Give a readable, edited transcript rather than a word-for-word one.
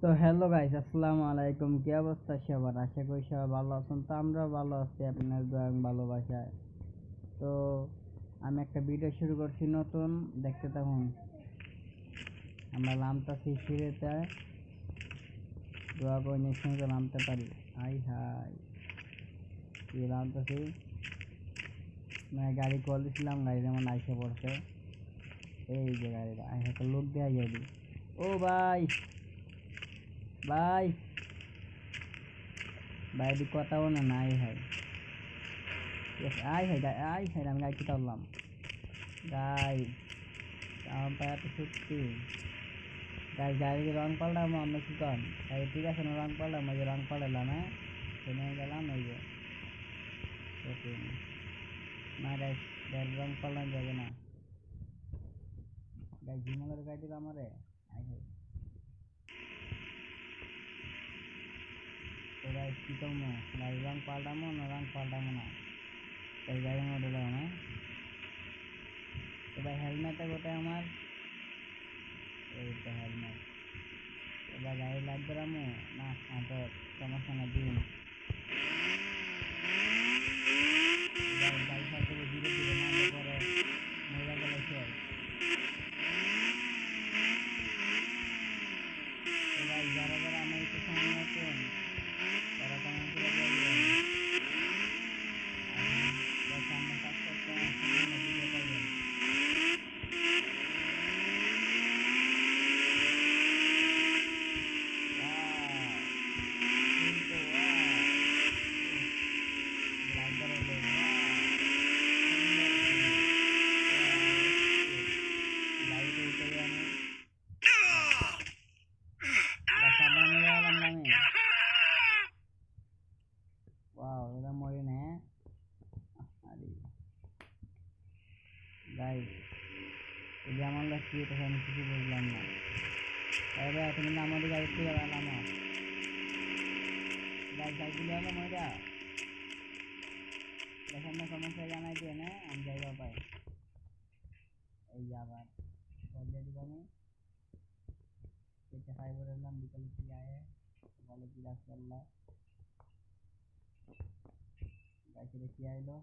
তো hello guys, আসসালামু আলাইকুম। কি অবস্থা সবার? আশা করি সবাই ভালো আছেন। তো আমরাও ভালো আছি আপনার দোয়া এবং ভালোবাসায়। তো আমি একটা ভিডিও শুরু করছি নতুন, দেখতে থাকুন। আমরা নামতাছি সিঁড়িতে, দোয়া করে নিঃসঙ্গে নামতে পারি। হাই হাই, কি নামতাছি, মানে গাড়ি কল দিছিলাম, গাড়ি যেমন আইসে পড়ছে। এই যে গাড়িটা একটা লোক দেওয়া যাবি। ও ভাই ভাই ভাই, কথাও না নাই হয়। আয় হাই আয় হাই, আমি গাড়ি উঠলাম। গাই আমার পায়ে তো সত্যি গাই, গাড়ি রং পাল্টাম আমরা কি কন? গাড়ি ঠিক আছে না, রং পাল্টাম, ওই যে রং পাল্টালাম। হ্যাঁ, শুনে গেলাম এই যে না গাই, গাড়ির রং পাল্টানো যাবে না। গাই ঝিমালের গাড়ি দিল আমারে। আয় হাই, তো গাই কি করবো? গাড়ির রং পাল্টামো না রং পাল্টামো না? তাই গাড়ির মধ্যে যাবো না। তো ভাই হেলমেটটা কোথায় আমার? এই তো হেলমেট। এবার গাড়ি লাগবে রামু না? তো সমস্যা না, দিন গাড়ি সাথে ধীরে ধীরে নামলে পরে মজা গেলে শেষ। তো ভাই যারা যারা আমার একটু সামনে আছেন তারা কমেন্ট করে বলবেন, সামনে সাবস্ক্রাইব করেন, সামনে ভিডিও পাবেন। Wow, এটা মরে না। আরে গাইস, এই যে আমার লাগছে এটা আমি কিছু বুঝলাম না। আরে তুমি না আমাদের গাড়ি থেকে নামো গাইস, গাড়িগুলো হলো ময়রা। দেখেন না, সমস্যা জানাই দিয়ে না, আমি যাইবা পাই। এই যে আবার বলে দিব আমি এটা ফাইবার এলাম বিকালে কি আয়ে বলে কি রাখলাম গাইস, এটা কি আইলো।